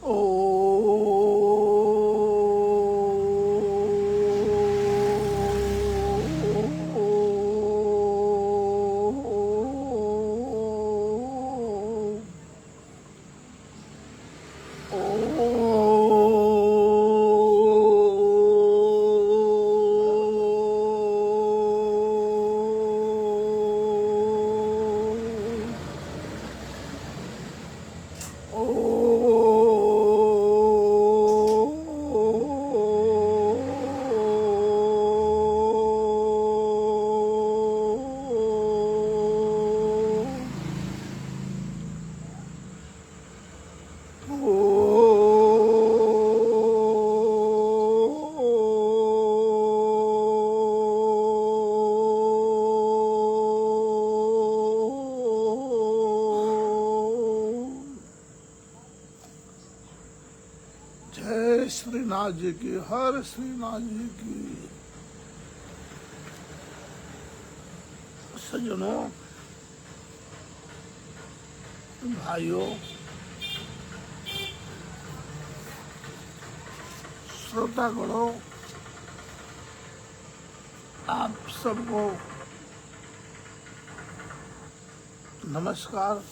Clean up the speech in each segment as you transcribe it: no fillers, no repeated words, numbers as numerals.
ओ जय श्रीनाथ जी की, हर श्रीनाथ जी की। सज्जनों, भाइयों, श्रोतागणों, आप सबको नमस्कार।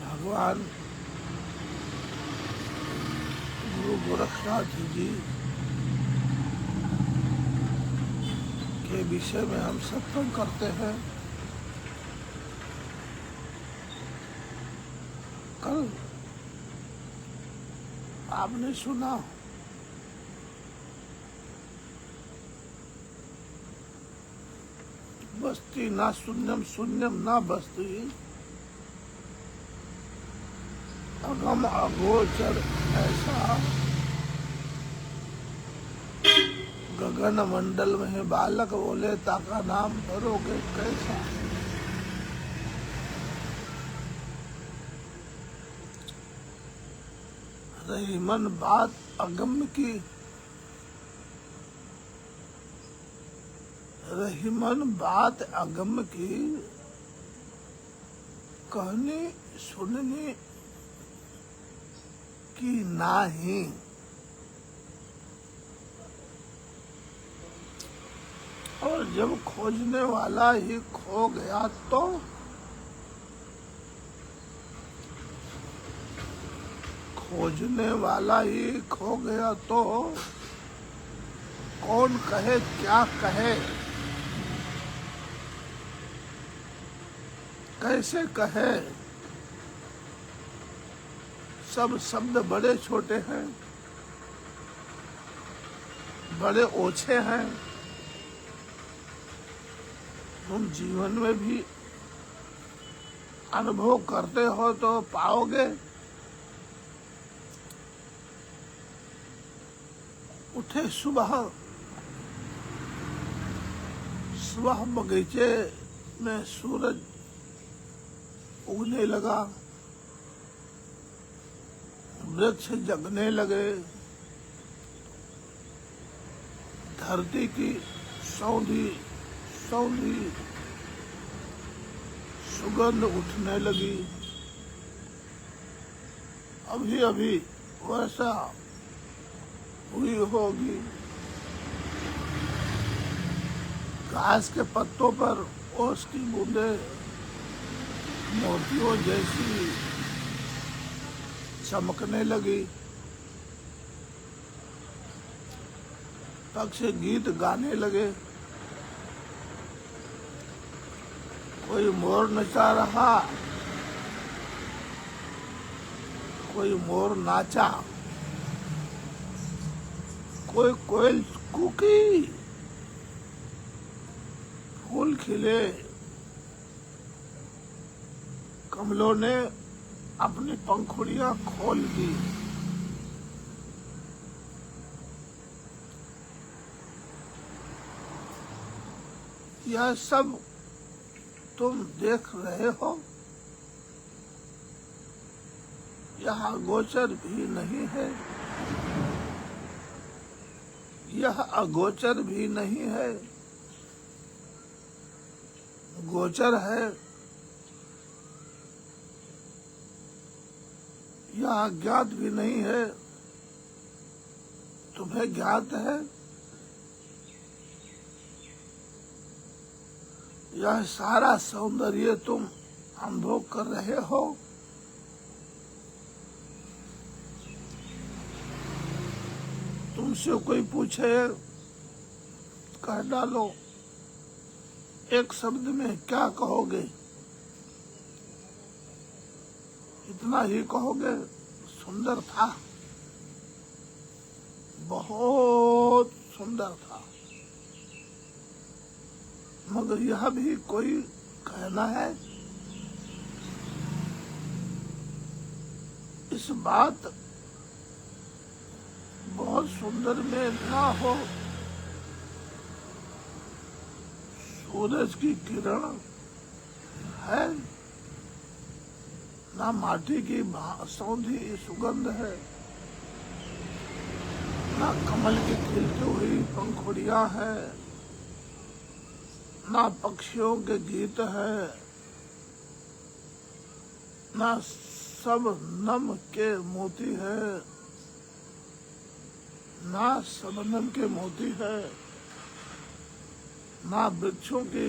भगवान गुरु गोरखनाथ जी के विषय में हम सत्संग करते हैं। कल आपने सुना बस्ती ना शून्यम, शून्यम ना बस्ती, अगम अगोचर ऐसा गगन मंडल में बालक बोले ताका नाम भरोगे कैसा। रही मन बात अगम्य की, रही मन बात अगम्य की, कहनी सुननी की नाही। और जब खोजने वाला ही खो गया तो खोजने वाला ही खो गया तो कौन कहे क्या कहे, कैसे कहे। सब शब्द बड़े छोटे हैं, बड़े ओछे हैं। तुम जीवन में भी अनुभव करते हो तो पाओगे। उठे सुबह, सुबह बगीचे में सूरज उगने लगा, वृक्ष जगने लगे, धरती की सौंधी सौंधी सुगंध उठने लगी। अभी अभी वर्षा हुई होगी। घास के पत्तों पर ओस की बूंदे मोतियों जैसी चमकने लगी। पक्षी गीत गाने लगे। कोई मोर नचा रहा, कोई मोर नाचा, कोई कोयल कूकी, फूल खिले, कमलों ने अपनी पंखुड़ियां खोल दी। यह सब तुम देख रहे हो, यह अगोचर भी नहीं है, यह अगोचर भी नहीं है। गोचर है या अज्ञात भी नहीं है, तुम्हें ज्ञात है। यह सारा सौंदर्य तुम अनुभव कर रहे हो। तुमसे कोई पूछे, कह डालो, एक शब्द में क्या कहोगे? इतना ही कहोगे, सुंदर था, बहुत सुंदर था। मगर यह भी कोई कहना है? इस बात बहुत सुंदर में ना हो सूरज की किरण है, ना माटी की सौंधी सुगंध है, ना कमल की खिलती हुई पंखुड़ियां है, ना पक्षियों के गीत है, ना सब नम के मोती है, ना सबनम के मोती है, ना वृक्षों की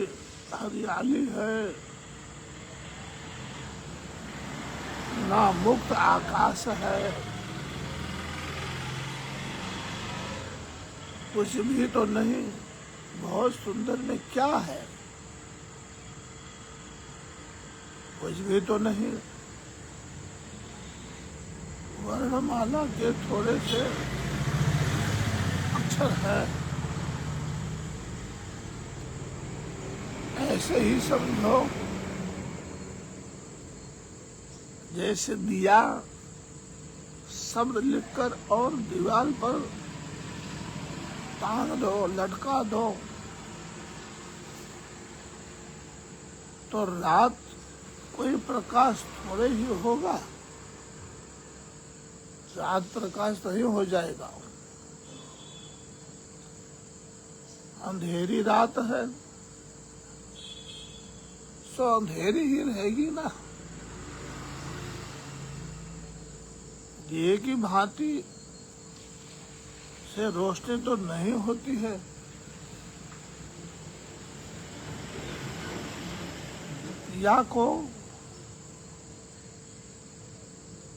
हरियाली है, ना मुक्त आकाश है। कुछ भी तो नहीं। बहुत सुंदर में क्या है? कुछ भी तो नहीं। वर्णमाला के थोड़े से अक्षर है। ऐसे ही समझो जैसे दिया शब्द लिखकर और दीवार पर टांग दो, लटका दो, तो रात कोई प्रकाश थोड़े ही होगा, रात प्रकाश नहीं हो जाएगा। अंधेरी रात है, सो अंधेरी ही रहेगी ना। दिए की भांति से रोशनी तो नहीं होती है। पिया को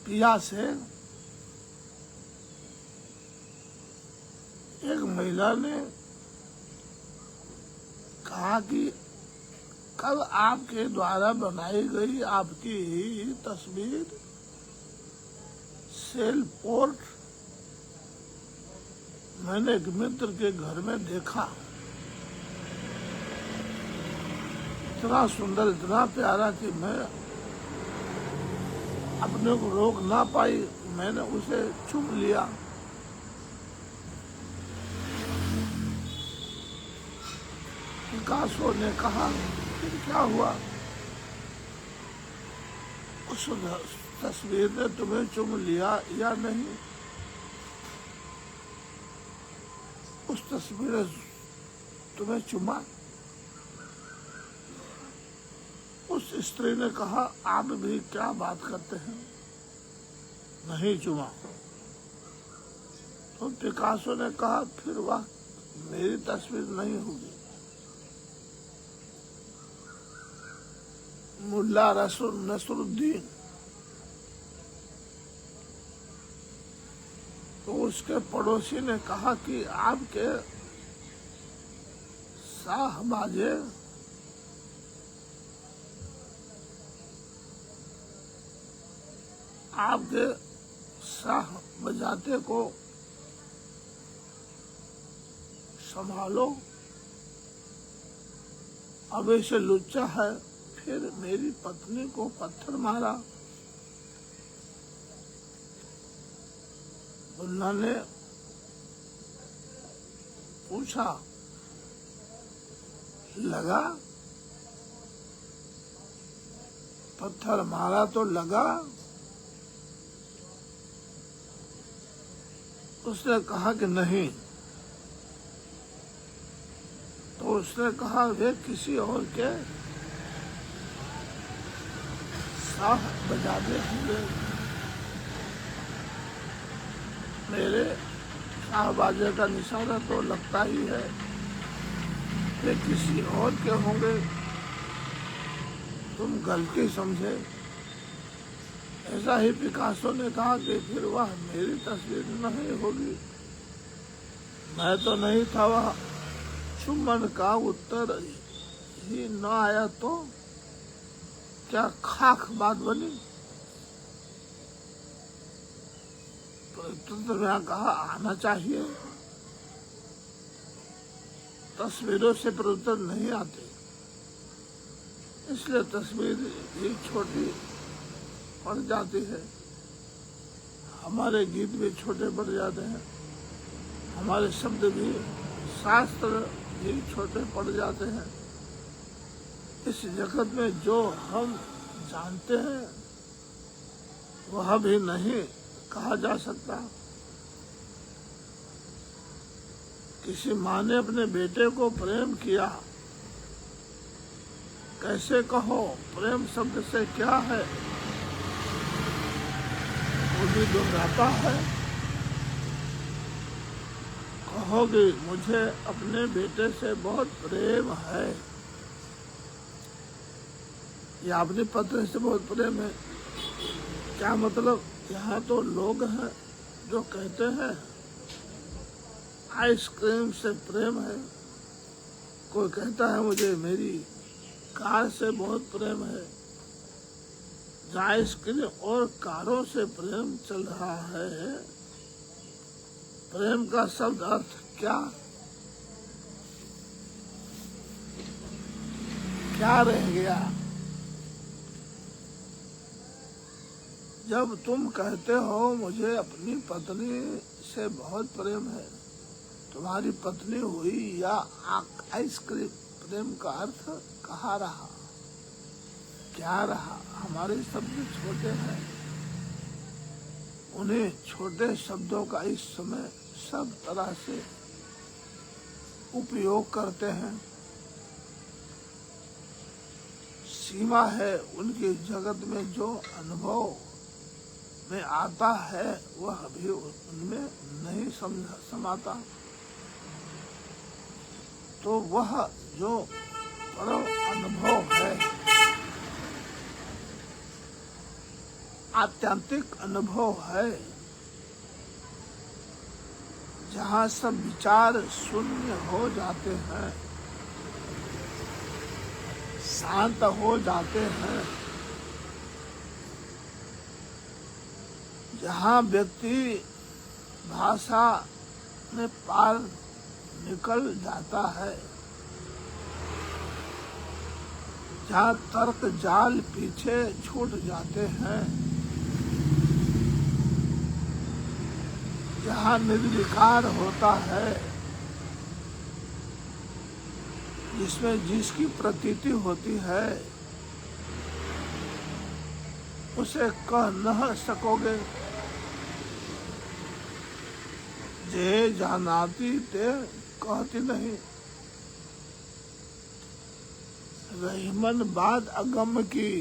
पिया से एक महिला ने कहा कि कल आपके द्वारा बनाई गई आपकी तस्वीर सेल पोर्ट मैंने एक मित्र के घर में देखा। इतना सुंदर, इतना प्यारा कि मैं अपने को रोक ना पाई। मैंने उसे चूम लिया। पिकासो ने कहा, फिर क्या हुआ? उस तस्वीर ने तुम्हें चूम लिया या नहीं? उस तस्वीर ने तुम्हें चुमा? उस स्त्री ने कहा, आप भी क्या बात करते हैं, नहीं चुमा। तो पिकासो ने कहा, फिर वह मेरी तस्वीर नहीं होगी। मुल्ला नसरुद्दीन, तो उसके पड़ोसी ने कहा कि आपके शाहबाजे आपके शाह बजाते को संभालो, अब ऐसे लुच्चा है। फिर मेरी पत्नी को पत्थर मारा। मुल्ला ने पूछा, लगा? पत्थर मारा तो लगा? उसने कहा कि नहीं। तो उसने कहा, वे किसी और के शाह बजाने होंगे। मेरे शाहबाजे का निशाना तो लगता ही है, वे किसी और के होंगे, तुम गलती समझे। ऐसा ही पिकासो ने कहा कि फिर वह मेरी तस्वीर नहीं होगी, मैं तो नहीं था वह। चुम्बन का उत्तर ही न आया तो क्या खाक बात बनी। तो मैं कहा आना चाहिए, तस्वीरों से प्रत्युत्तर नहीं आते, इसलिए तस्वीर ही छोटी पड़ जाती है। हमारे गीत भी छोटे पड़ जाते हैं, हमारे शब्द भी, शास्त्र भी छोटे पड़ जाते हैं। इस जगत में जो हम जानते हैं वह भी नहीं कहा जा सकता। किसी माँ ने अपने बेटे को प्रेम किया, कैसे कहो, प्रेम शब्द से क्या है, वो भी दोहराता है। कहोगे मुझे अपने बेटे से बहुत प्रेम है, या अपनी पत्नी से बहुत प्रेम है, क्या मतलब? यहाँ तो लोग हैं जो कहते हैं आइसक्रीम से प्रेम है, कोई कहता है मुझे मेरी कार से बहुत प्रेम है। जहाँ आइसक्रीम और कारों से प्रेम चल रहा है, प्रेम का शब्द अर्थ क्या क्या रह गया? जब तुम कहते हो मुझे अपनी पत्नी से बहुत प्रेम है, तुम्हारी पत्नी हुई या आइसक्रीम, प्रेम का अर्थ कहाँ रहा, क्या रहा? हमारे शब्द छोटे हैं, उन्हें छोटे शब्दों का इस समय सब तरह से उपयोग करते हैं। सीमा है उनके जगत में, जो अनुभव में आता है वह भी उनमें नहीं समाता। तो वह जो परम अनुभव है, आत्यंतिक अनुभव है, जहाँ सब विचार शून्य हो जाते हैं, शांत हो जाते हैं, जहाँ व्यक्ति भाषा में पार निकल जाता है, जहाँ तर्क जाल पीछे छूट जाते हैं, जहाँ निर्विकार होता है, जिसमें जिसकी प्रतीति होती है उसे कह न सकोगे। जे जानाती ते कहती नहीं, रहीमन बात अगम की,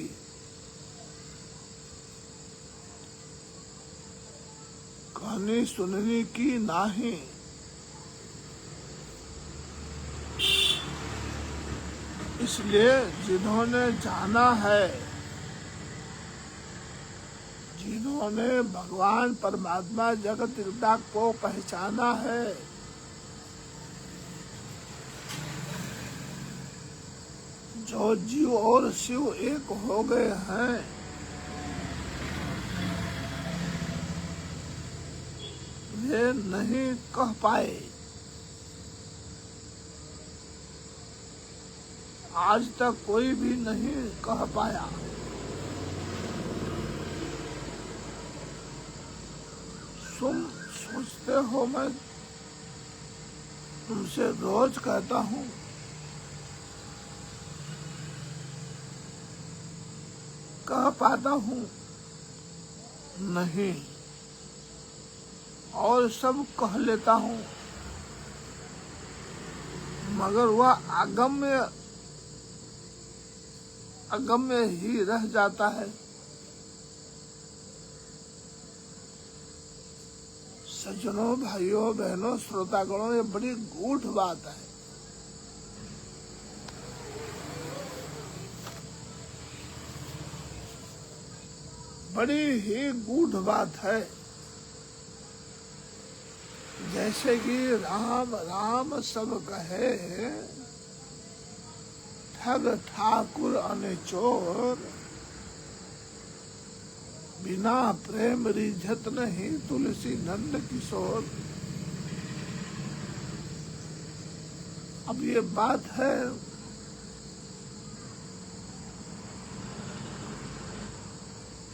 कहनी सुननी की नाही। इसलिए जिन्होंने जाना है, जिन्होंने भगवान परमात्मा जगत पिता को पहचाना है, जो जीव और शिव एक हो गए हैं, वे नहीं कह पाए। आज तक कोई भी नहीं कह पाया। तुम सोचते हो मैं तुमसे रोज कहता हूँ, कह पाता हूँ? नहीं। और सब कह लेता हूँ, मगर वह अगम्य ही रह जाता है। सज्जनों, भाइयों, बहनों, श्रोतागणों, ये बड़ी गूढ़ बात है। बड़ी ही गूढ़ बात है। जैसे कि राम राम सब कहे, ठग ठाकुर अनिचोर, बिना प्रेम रिझत नहीं तुलसी नंद किशोर। अब ये बात है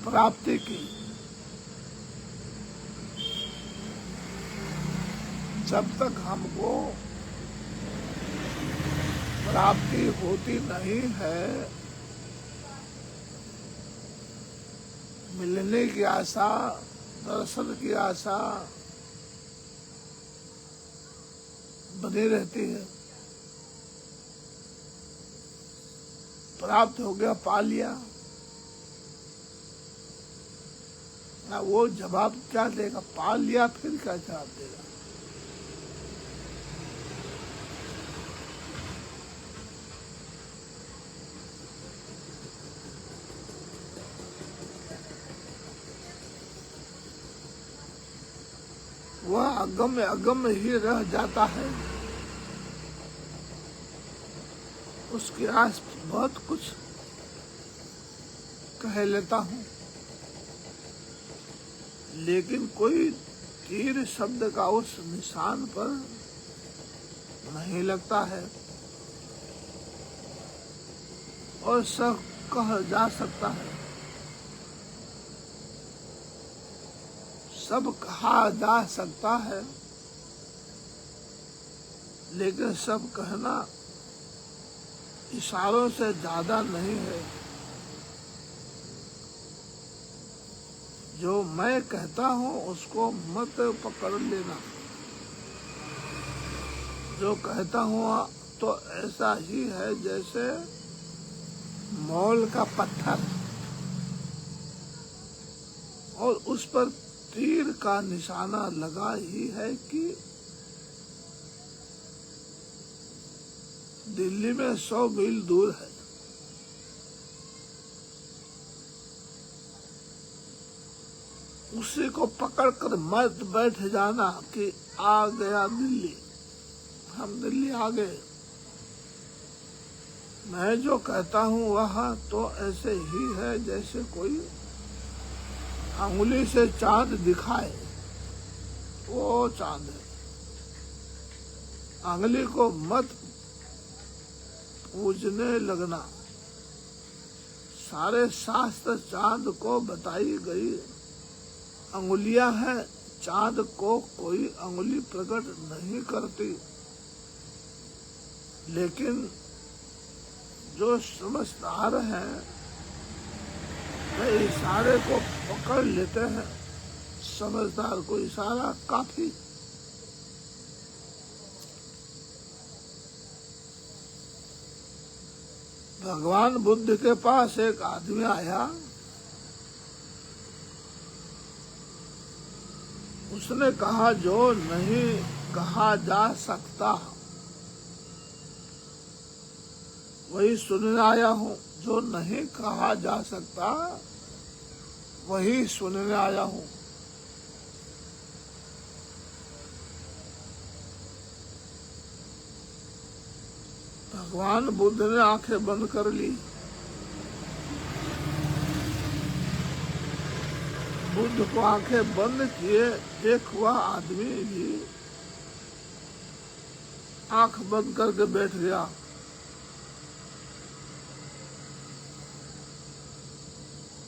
प्राप्ति की। जब तक हमको प्राप्ति होती नहीं है, मिलने की आशा, दर्शन की आशा बनी रहती है। प्राप्त हो गया, पा लिया, ना वो जवाब क्या देगा? पा लिया फिर क्या जवाब देगा? वह अगम्य अगम्य ही रह जाता है। उसके आस बहुत कुछ कह लेता हूँ, लेकिन कोई तीर शब्द का उस निशान पर नहीं लगता है। और सब कह जा सकता है, सब कहा जा सकता है, लेकिन सब कहना इशारों से ज्यादा नहीं है। जो मैं कहता हूँ उसको मत पकड़ लेना। जो कहता हूँ तो ऐसा ही है जैसे मौल का पत्थर और उस पर तीर का निशाना लगा ही है कि दिल्ली में 100 मील दूर है। उसी को पकड़कर मत बैठ जाना कि आ गया दिल्ली, हम दिल्ली आ गए। मैं जो कहता हूँ वह तो ऐसे ही है जैसे कोई अंगुली से चांद दिखाए, वो चांद है। अंगुली को मत पूजने लगना। सारे शास्त्र चांद को बताई गई अंगुलियां हैं। चांद को कोई अंगुली प्रकट नहीं करती, लेकिन जो समझदार हैं वे इशारे को पकड़ लेते हैं। समझदार को इशारा काफी। भगवान बुद्ध के पास एक आदमी आया। उसने कहा, जो नहीं कहा जा सकता वही सुनने आया हूँ। जो नहीं कहा जा सकता वही सुनने आया हूँ। भगवान बुद्ध ने आंखें बंद कर ली। बुद्ध को आंखें बंद किए देख वह आदमी भी आंख बंद करके बैठ गया।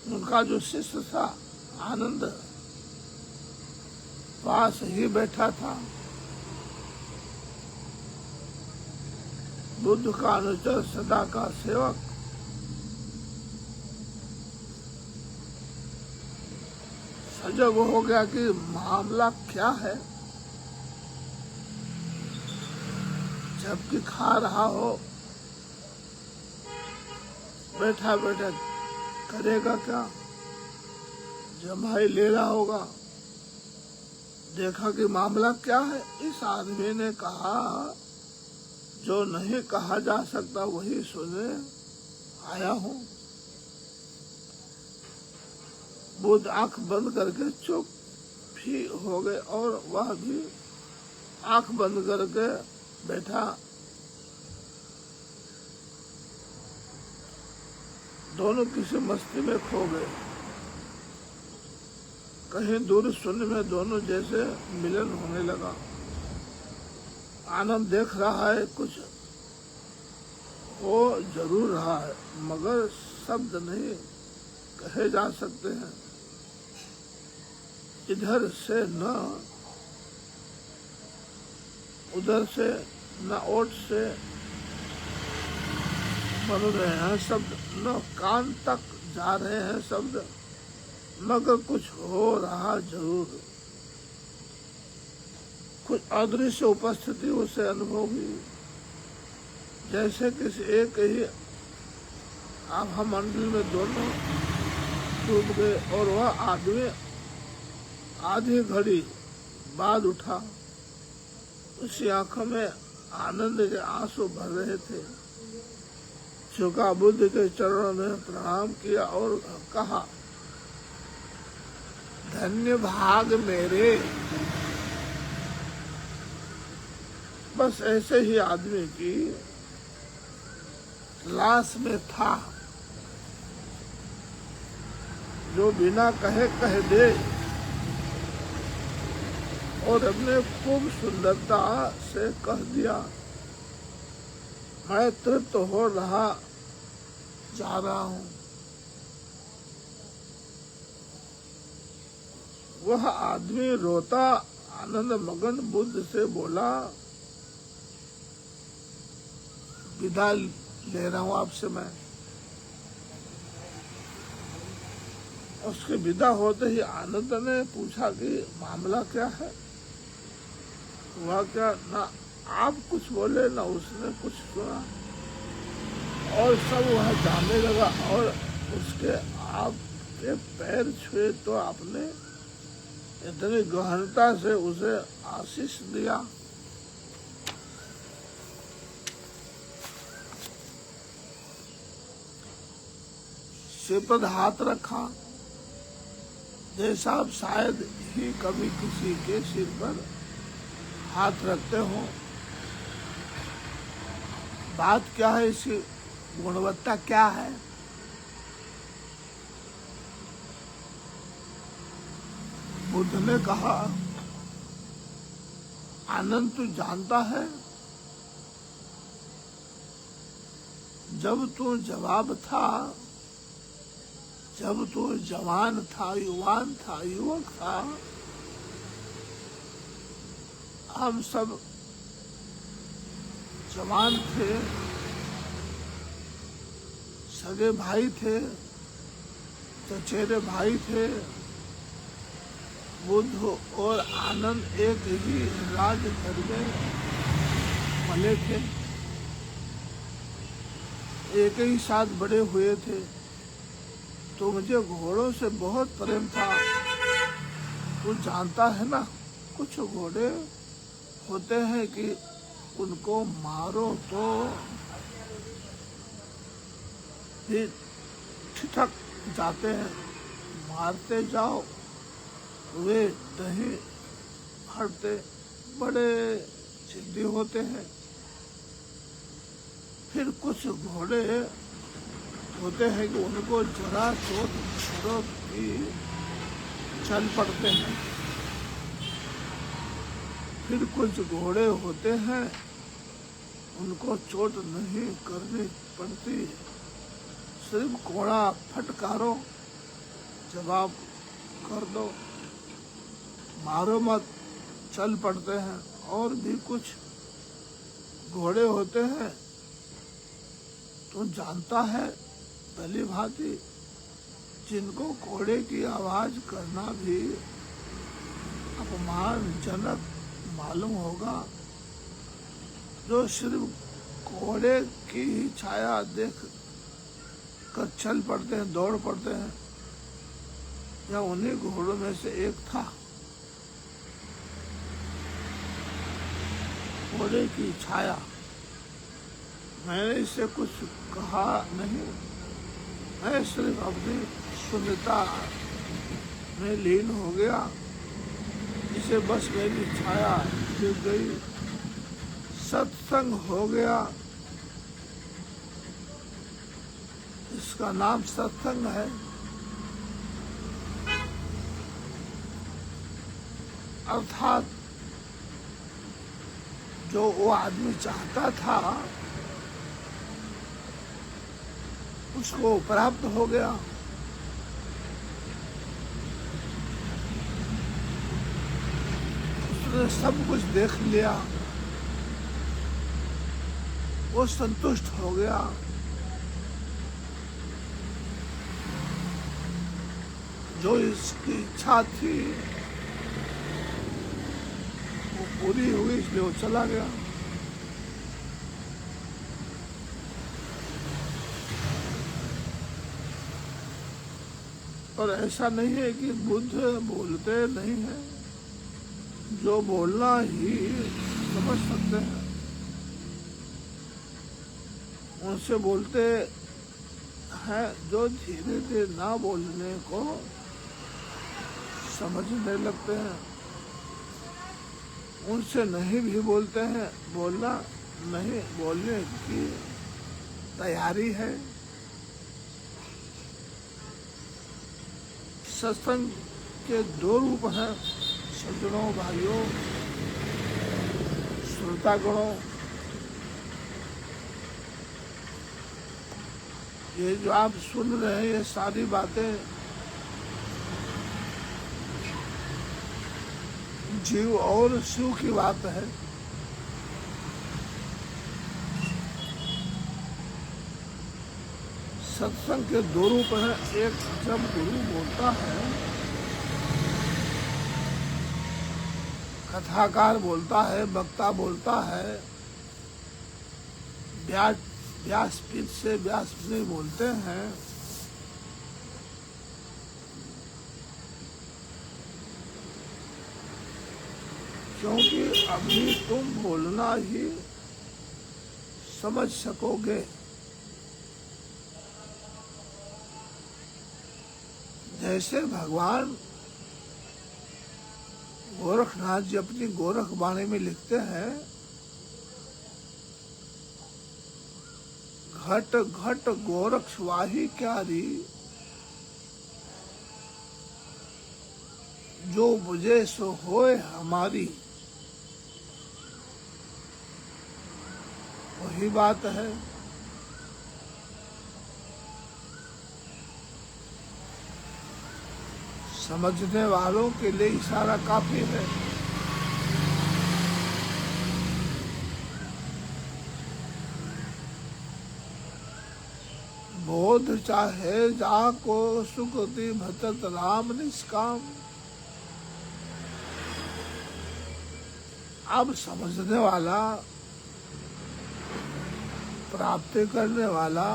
उनका जो शिष्य था आनंद पास ही बैठा था। बुद्ध का अनुचर, सदा का सेवक, सजग हो गया कि मामला क्या है। जबकि खा रहा हो, बैठा बैठा करेगा क्या? जमाई ले रहा होगा, देखा कि मामला क्या है। इस आदमी ने कहा, जो नहीं कहा जा सकता वही सुने आया हूँ। बुद्ध आंख बंद करके चुप भी हो गए और वह भी आंख बंद करके बैठा। दोनों किसी मस्ती में खो गए। कहीं दूर शून्य में दोनों जैसे मिलन होने लगा। आनंद देख रहा है, कुछ हो जरूर रहा है, मगर शब्द नहीं कहे जा सकते हैं। इधर से न उधर से न ओठ से बन रहे हैं शब्द, न कान तक जा रहे हैं शब्द, मगर कुछ हो रहा जरूर। कुछ अदृश्य उपस्थिति उसे अनुभव हुई, जैसे किसी एक ही आभा मंडल में दोनों डूब गए और वह आदमी आधी घड़ी बाद उठा। उसकी आंखों में आनंद के आंसू भर रहे थे। झुका, बुद्ध के चरणों में प्रणाम किया और कहा, धन्य भाग मेरे। बस ऐसे ही आदमी की लाश में था, जो बिना कहे कह दे और अपने खूब सुंदरता से कह दिया, मैं तृप्त हो रहा जा रहा हूँ। वह आदमी रोता आनंद मगन बुद्ध से बोला, विदा ले रहा हूँ आपसे मैं। उसके विदा होते ही आनंद ने पूछा कि मामला क्या है। वह क्या, ना आप कुछ बोले ना उसने कुछ सुना, और सब वह जाने लगा और उसके आपके पैर छुए तो आपने इतनी गहनता से उसे आशीष दिया। सिर पर हाथ रखा, जैसा आप शायद ही कभी किसी के सिर पर हाथ रखते हो। बात क्या है, इसकी गुणवत्ता क्या है। बुद्ध ने कहा, आनंद तू जानता है, जब तू जवाब था, जब तू जवान था, युवान था, युवक था, हम सब जवान थे, सगे भाई थे, चचेरे भाई थे। बुद्ध और आनंद एक ही राजघर में पले थे, एक ही साथ बड़े हुए थे। तो मुझे घोड़ों से बहुत प्रेम था। तू जानता है ना, कुछ घोड़े होते हैं कि उनको मारो तो भी ठिठक जाते हैं, मारते जाओ वे नहीं हटते, बड़े जिद्दी होते हैं। फिर कुछ घोड़े होते हैं कि उनको जरा चोट करो कि चल पड़ते हैं। फिर कुछ घोड़े होते हैं उनको चोट नहीं करनी पड़ती, सिर्फ घोड़ा फटकारो, जवाब कर दो, मारो मत, चल पड़ते हैं। और भी कुछ घोड़े होते हैं, तो जानता है भली भांति, जिनको घोड़े की आवाज करना भी अपमानजनक मालूम होगा, जो सिर्फ घोड़े की ही छाया देख कर चल पड़ते हैं, दौड़ पड़ते हैं। या उन्हीं घोड़ों में से एक था। घोड़े की छाया। मैंने इससे कुछ कहा नहीं, मैं सिर्फ अपनी शून्यता में लीन हो गया। इसे बस मेरी छाया गिर गई, सत्संग हो गया। इसका नाम सत्संग है। अर्थात जो वो आदमी चाहता था उसको प्राप्त हो गया। उसने सब कुछ देख लिया, वो संतुष्ट हो गया। जो इसकी इच्छा थी वो पूरी हुई, इसलिए वो चला गया। और ऐसा नहीं है कि बुद्ध बोलते नहीं हैं, जो बोलना ही समझ सकते हैं उनसे बोलते हैं, जो धीरे धीरे ना बोलने को समझने लगते हैं उनसे नहीं भी बोलते हैं। बोलना नहीं, बोलने की तैयारी है। सत्संग के दो रूप हैं, सज्जनों, भाइयों, श्रोतागणों। ये जो आप सुन रहे हैं ये सारी बातें जीव और शिव की बात है। सत्संग के दो रूप हैं। एक जब गुरु बोलता है, कथाकार बोलता है, वक्ता बोलता है, व्यासपीठ से व्यासपीठ बोलते हैं। क्योंकि अभी तुम बोलना ही समझ सकोगे। जैसे भगवान गोरखनाथ जी अपनी गोरख वाणी में लिखते हैं, घट घट गोरख स्वाही क्यारी, जो बुझे सो होए हमारी। वही बात है। समझने वालों के लिए इशारा काफी है। बोध चाहे जाको सुकृति भटत राम निष्काम। अब समझने वाला, प्राप्ति करने वाला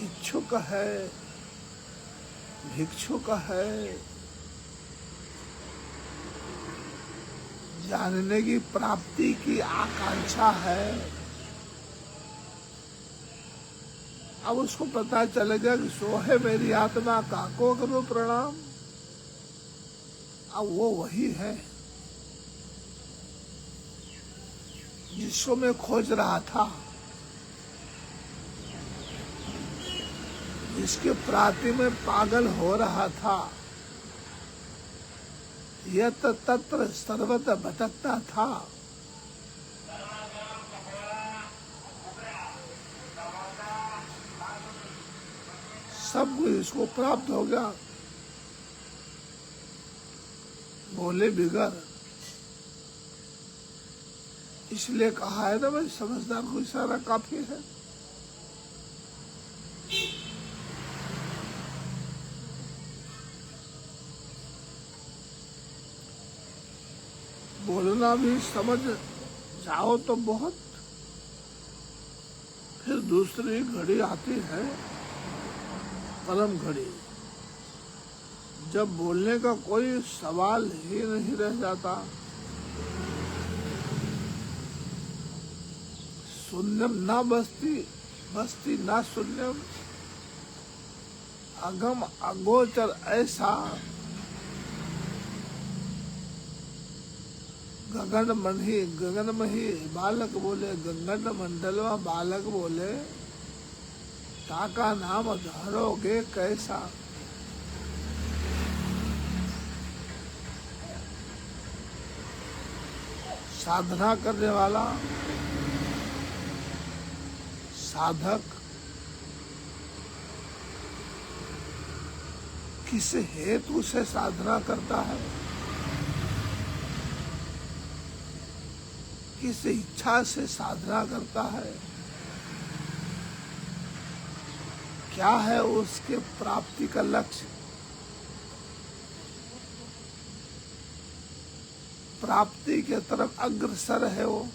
इच्छुक है, भिक्षुक है, जानने की प्राप्ति की आकांक्षा है। अब उसको पता चलेगा कि सो है मेरी आत्मा, काको करो प्रणाम। अब वो वही है जिसको मैं खोज रहा था, जिसके प्राति में पागल हो रहा था, यत तत्र सर्वत्र भटकता था। सब कुछ इसको प्राप्त हो गया, बोले बिगर। इसलिए कहा है ना भाई, समझदार को इशारा काफी है। बोलना भी समझ जाओ तो बहुत। फिर दूसरी घड़ी आती है, परम घड़ी, जब बोलने का कोई सवाल ही नहीं रह जाता। शून्यम न बस्ती बस्ती न शून्यम, अगम अगोचर ऐसा गगन मही बालक बोले, गगन मंडलवा बालक बोले, ताका नाम धरोगे कैसा। साधना करने वाला साधक किस हेतु से साधना करता है, किस इच्छा से साधना करता है, क्या है उसके प्राप्ति का लक्ष्य, प्राप्ति के तरफ अग्रसर है वो।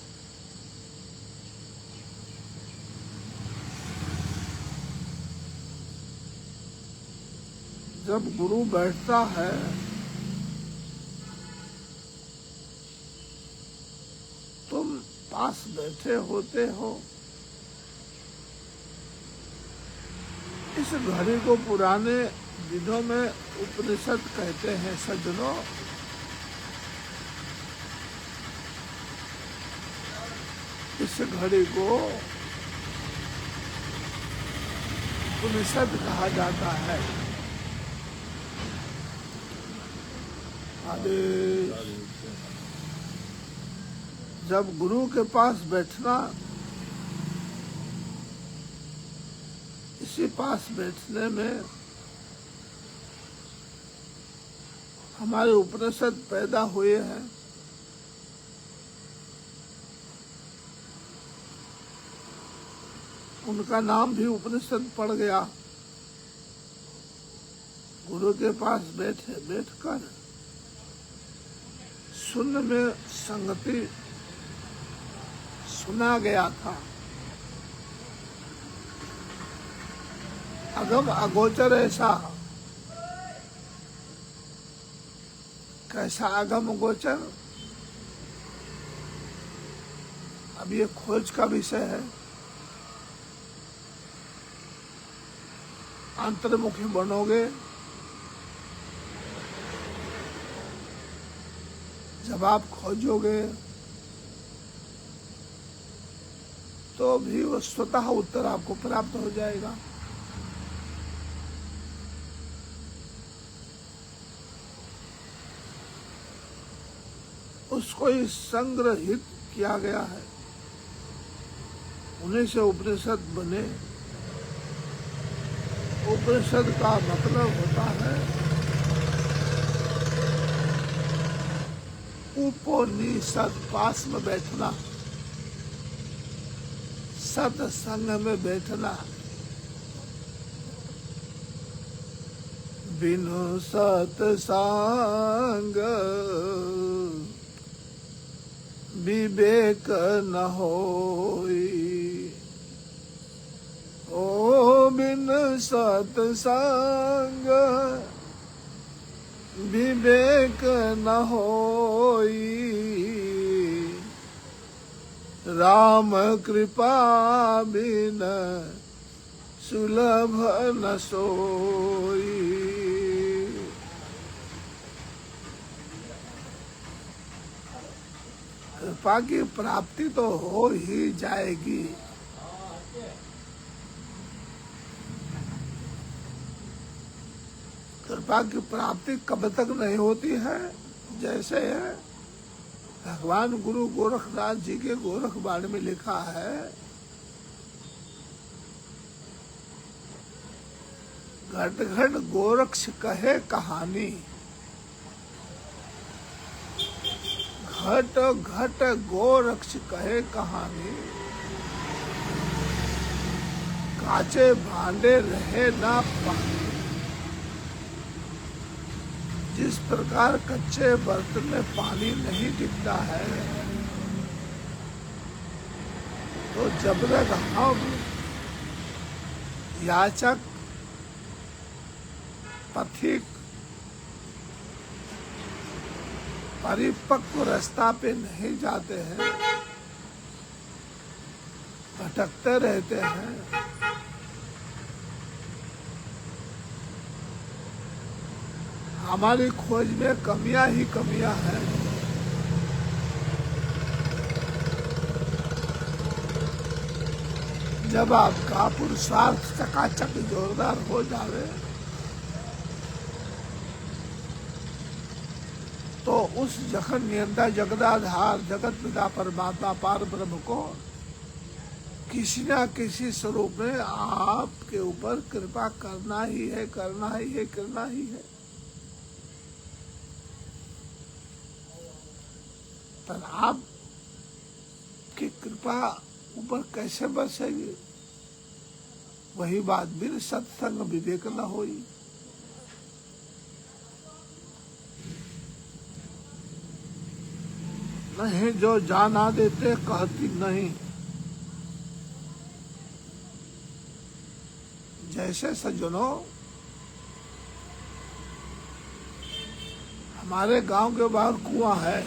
जब गुरु बैठता है तुम पास बैठे होते हो, इस घड़ी को पुराने दिनों में उपनिषद कहते हैं सज्जनों। इस घड़ी को उपनिषद कहा जाता है। जब गुरु के पास बैठना, इसी पास बैठने में हमारे उपनिषद पैदा हुए हैं। उनका नाम भी उपनिषद पड़ गया। गुरु के पास बैठकर शून्य में संगति सुना गया था। अगम अगोचर ऐसा, कैसा अगम अगोचर, अब ये खोज का विषय है। अंतर्मुखी बनोगे, जब आप खोजोगे तो भी वो स्वतः उत्तर आपको प्राप्त हो जाएगा। उसको ही संग्रहित किया गया है, उन्हीं से उपनिषद बने। उपनिषद का मतलब होता है उपनिषद, पास में बैठना, सत्संग में बैठना। बिनु सत्संग विवेक न होई, ओ बिन सत्संग विवेक न होई, राम कृपा बिन सुलभ न सोई। कृपा की प्राप्ति तो हो ही जाएगी, कृपा की प्राप्ति कब तक नहीं होती है। जैसे भगवान गुरु गोरखनाथ जी के गोरखवाणी में लिखा है, घट घट गोरक्ष कहे कहानी, घट घट गोरक्ष कहे कहानी, काचे भांडे रहे ना पानी। जिस प्रकार कच्चे बर्तन में पानी नहीं टिकता है, तो जब तक हम याचक पथिक परिपक्व रास्ता पे नहीं जाते हैं, भटकते रहते हैं। हमारी खोज में कमियां ही कमियां हैं। जब आपका पुरुषार्थ चकाचक जोरदार हो जावे तो उस जखन नियंता जगदाधार जगत पिता परमात्मा पार ब्रह्म को किसी न किसी स्वरूप में आपके ऊपर कृपा करना ही है, करना ही है, करना ही है। पर आप की कृपा ऊपर कैसे बरसेगी? वही बात बिन सत्संग विवेक न होई। नहीं जो जाना देते कहती नहीं। जैसे सज्जनों, हमारे गांव के बाहर कुआं है।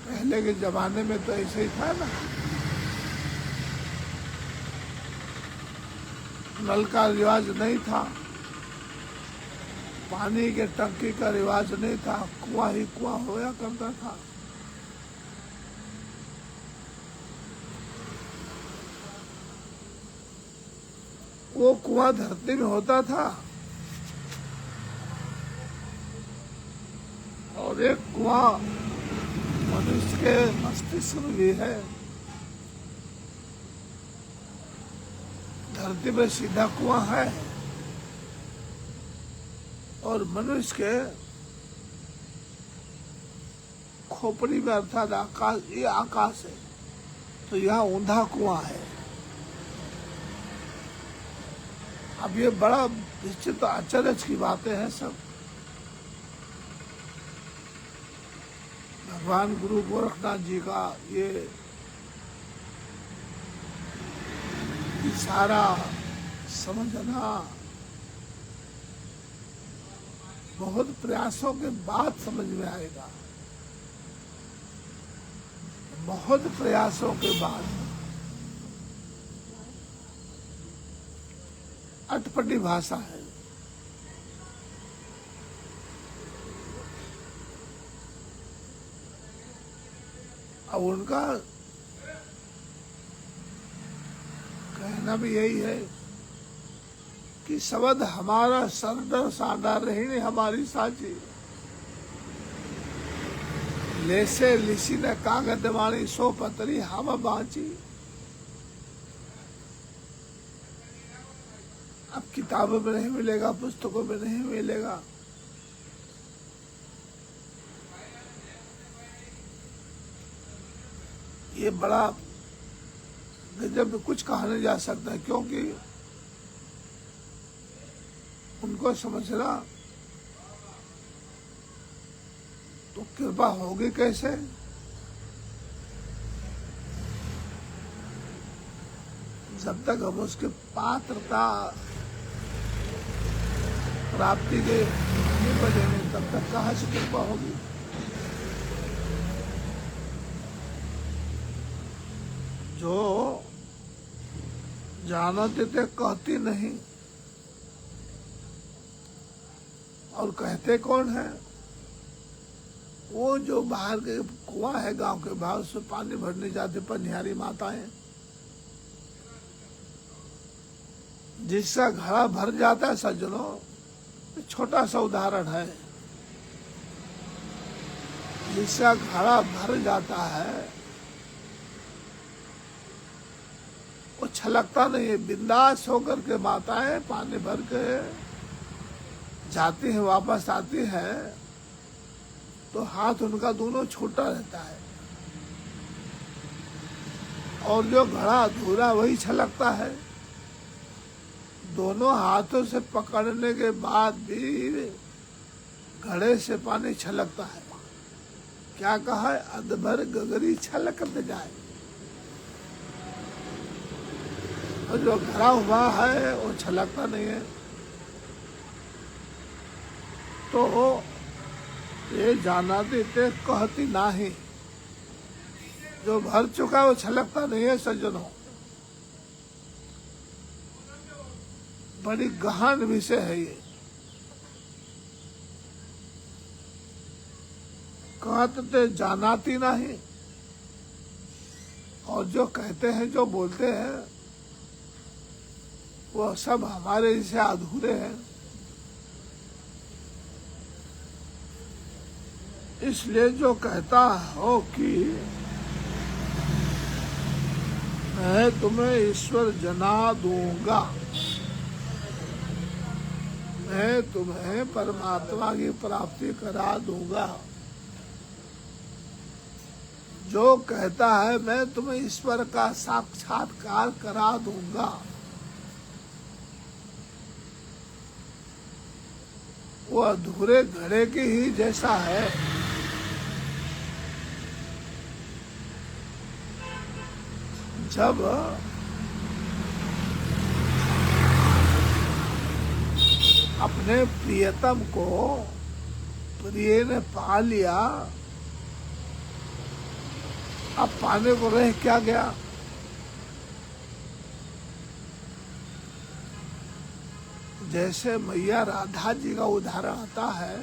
पहले के जमाने में तो ऐसे ही था ना, नल का रिवाज नहीं था, पानी के टंकी का रिवाज नहीं था, कुआं ही कुआं होया करता था। वो कुआं धरती में होता था और एक कुआं मनुष्य के मस्तिष्क में भी है। धरती में सीधा कुआं है और मनुष्य के खोपड़ी में अर्थात आकाश, ये आकाश है, तो यहाँ ऊंधा कुआं है। अब ये बड़ा निश्चित आश्चर्य की बातें हैं सब। भगवान गुरु गोरखनाथ जी का ये सारा समझना बहुत प्रयासों के बाद समझ में आएगा, बहुत प्रयासों के बाद। अटपटी भाषा है। अब उनका कहना भी यही है कि शब्द हमारा सरदर सादा रही हमारी साची, लेसे लिसी न कागज वाणी सो पतरी हम बाची। अब किताबों में नहीं मिलेगा, पुस्तकों में नहीं मिलेगा। ये बड़ा गजब, कुछ कहा नहीं जा सकता, क्योंकि उनको समझना तो कृपा होगी कैसे? जब तक हम उसके पात्रता प्राप्ति के नहीं बनेंगे तब तक कहाँ से कृपा होगी? जो जानते थे कहती नहीं, और कहते कौन है? वो जो बाहर के कुआं है गांव के बाहर, उसमें पानी भरने जाते पनिहारी माताएं, जिसका घड़ा भर जाता है सज्जनों, छोटा सा उदाहरण है, जिसका घड़ा भर जाता है वो छलकता नहीं है। बिंदास होकर के माताएं पानी भर के जाती हैं, वापस आती हैं तो हाथ उनका दोनों छोटा रहता है, और जो घड़ा अधूरा वही छलकता है। दोनों हाथों से पकड़ने के बाद भी घड़े से पानी छलकता है। क्या कहा है? अधभर गगरी छलकते जाए। और जो घड़ा हुआ है वो छलकता नहीं है। तो ये जानाती ते कहती नाही, जो भर चुका है वो छलकता नहीं है सज्जनों। बड़ी गहन विषय है ये। कहते जानाती नहीं, और जो कहते हैं, जो बोलते हैं, वो सब हमारे जैसे अधूरे हैं। इसलिए जो कहता हो कि मैं तुम्हें ईश्वर जना दूंगा, मैं तुम्हें परमात्मा की प्राप्ति करा दूंगा, जो कहता है मैं तुम्हें ईश्वर का साक्षात्कार करा दूंगा, वो अधूरे घड़े के ही जैसा है। जब अपने प्रियतम को प्रिय ने पा लिया, अब पाने को रह क्या गया। जैसे मैया राधा जी का उदाहरण आता है,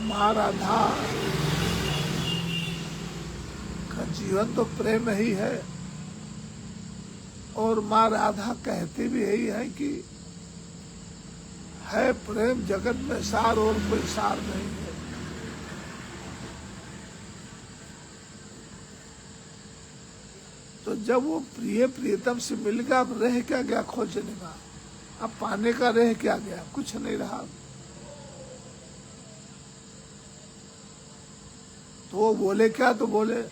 माँ राधा का जीवन तो प्रेम ही है, और माँ राधा कहती भी यही है कि है प्रेम जगत में सार और कोई सार नहीं है। तो जब वो प्रिय प्रियतम से मिल गया, अब रह क्या गया खोजने का, अब पाने का रह क्या गया, कुछ नहीं रहा। तो वो बोले क्या, तो बोले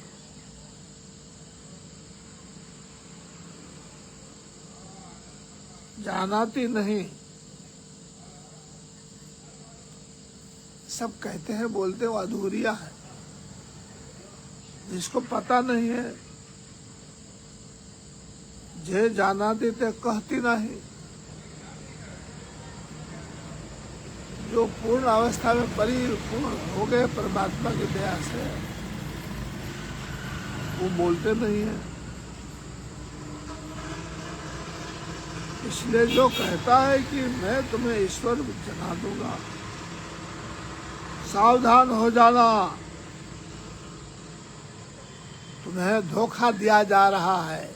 जानाती नहीं। सब कहते हैं, बोलते वो अधूरिया है, जिसको पता नहीं है। जे जानाती ते कहती नहीं, जो पूर्ण अवस्था में परिपूर्ण हो गए परमात्मा की दया से, वो बोलते नहीं है। इसलिए जो कहता है कि मैं तुम्हें ईश्वर जना दूंगा, सावधान हो जाना, तुम्हें धोखा दिया जा रहा है,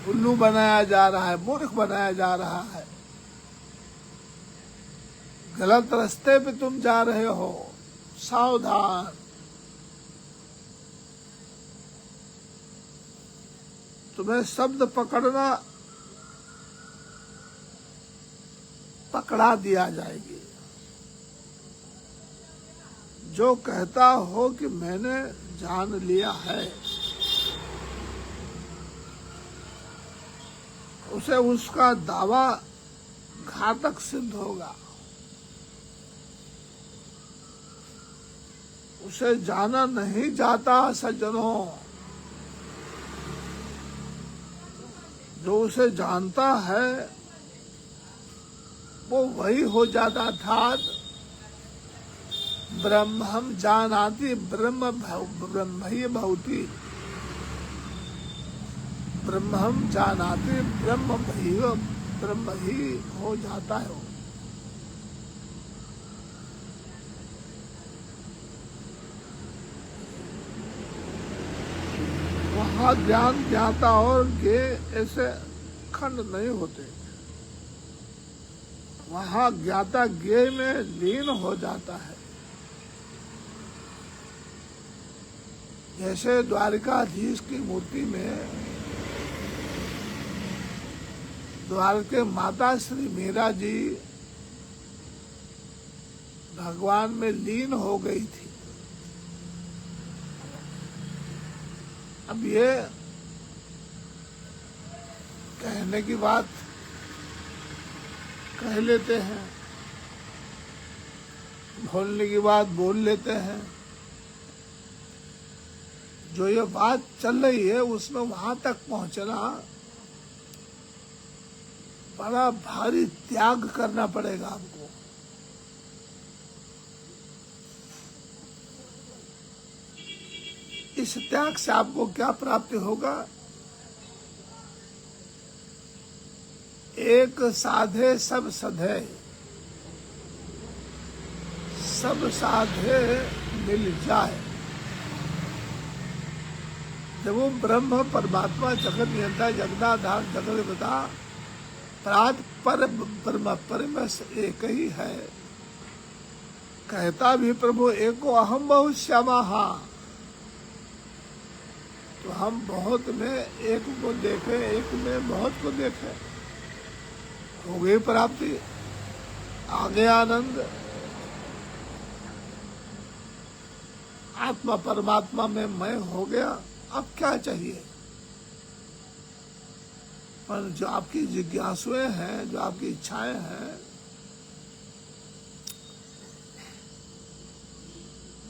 उल्लू बनाया जा रहा है, मूर्ख बनाया जा रहा है, गलत रास्ते पे तुम जा रहे हो, सावधान। तुम्हें शब्द पकड़ा दिया जाएगी। जो कहता हो कि मैंने जान लिया है, उसे उसका दावा घातक सिद्ध होगा। उसे जाना नहीं जाता सज्जनों। जो उसे जानता है वो वही हो जाता था। ब्रह्मम जानाति ब्रह्म ही भवति, ब्रह्मम जानाति ब्रह्म ही हो जाता है। वहाँ ज्ञान ज्ञाता और ज्ञ ऐसे खंड नहीं होते। वहाँ ज्ञाता ज्ञ में लीन हो जाता है। जैसे द्वारिकाधीश की मूर्ति में द्वारके माता श्री मीरा जी भगवान में लीन हो गई थी। अब ये कहने की बात कह लेते हैं, बोलने की बात बोल लेते हैं। जो ये बात चल रही है उसमें वहां तक पहुंचना बड़ा भारी त्याग करना पड़ेगा आपको। इस त्याग से आपको क्या प्राप्ति होगा? एक साधे सब सधे, सब साधे मिल जाए। जब वो ब्रह्म परमात्मा जगत नियंता जगदाधार जगत पिता प्रात पर ब्रह्म परमस एक ही है, कहता भी प्रभु एको अहम बहुत श्यामा। तो हम बहुत में एक को देखे, एक में बहुत को देखे, हो गई प्राप्ति, आ गया आनंद। आत्मा परमात्मा में मैं हो गया, अब क्या चाहिए? पर जो आपकी जिज्ञासुएं हैं, जो आपकी इच्छाएं हैं,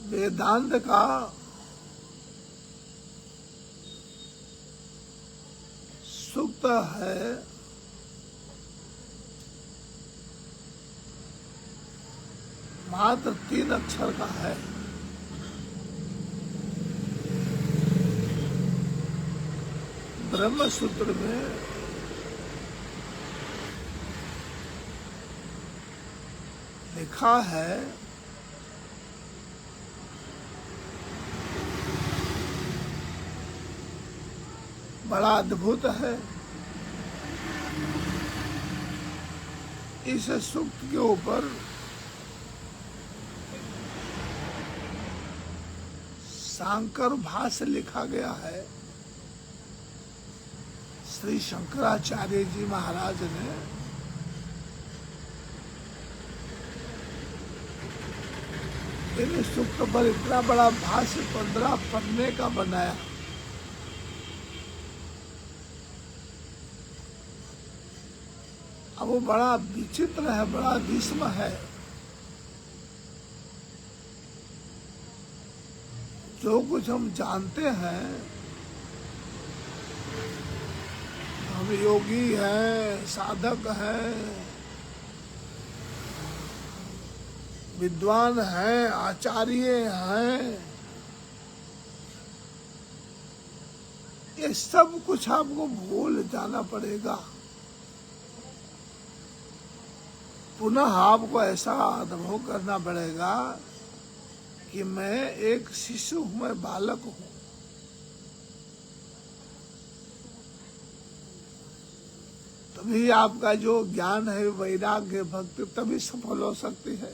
वेदांत का सूक्त है, मात्र 3 अक्षर का है। ब्रह्म सूत्र में लिखा है, बड़ा अद्भुत है। इस सूक्त के ऊपर शांकर भाष्य लिखा गया है। श्री शंकराचार्य जी महाराज ने इन सूक्त पर इतना बड़ा भाष्य 15 पन्ने का बनाया। अब वो बड़ा विचित्र है, बड़ा विस्मय है। जो कुछ हम जानते हैं, हम योगी हैं, साधक हैं, विद्वान हैं, आचार्य हैं, ये सब कुछ आपको भूल जाना पड़ेगा। पुनः आपको ऐसा अनुभव करना पड़ेगा कि मैं एक शिशु हूं, मैं बालक हूं। तभी आपका जो ज्ञान है, वैराग्य, भक्ति तभी सफल हो सकती है।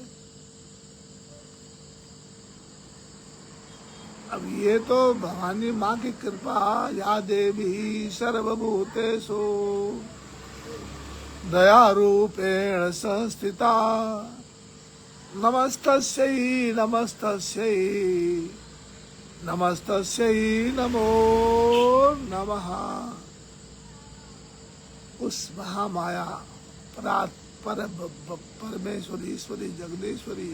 अब ये तो भवानी माँ की कृपा, या देवी सर्वभूतेषु दया रूपेण संस्थिता, नमस्तस्यै नमस्तस्यै नमस्तस्यै नमो नमः। उस महामाया परमेश्वरी, ईश्वरी, जगदीश्वरी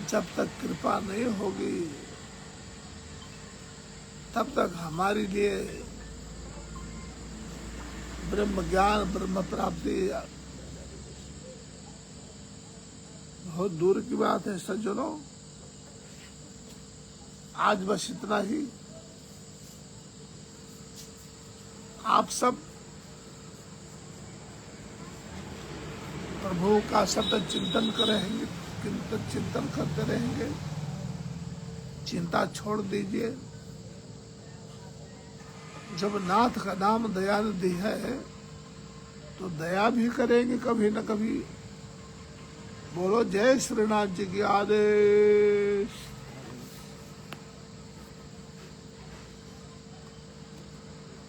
जब तक कृपा नहीं होगी, तब तक हमारे लिए ब्रह्म ज्ञान, ब्रह्म प्राप्ति बहुत दूर की बात है। सज्जनों, आज बस इतना ही। आप सब प्रभु का सतत चिंतन करेंगे, चिंतन करते रहेंगे। चिंता छोड़ दीजिए। जब नाथ का नाम दयानिधि है तो दया भी करेंगे कभी न कभी। बोलो जय श्रीनाथ जी की आदेश।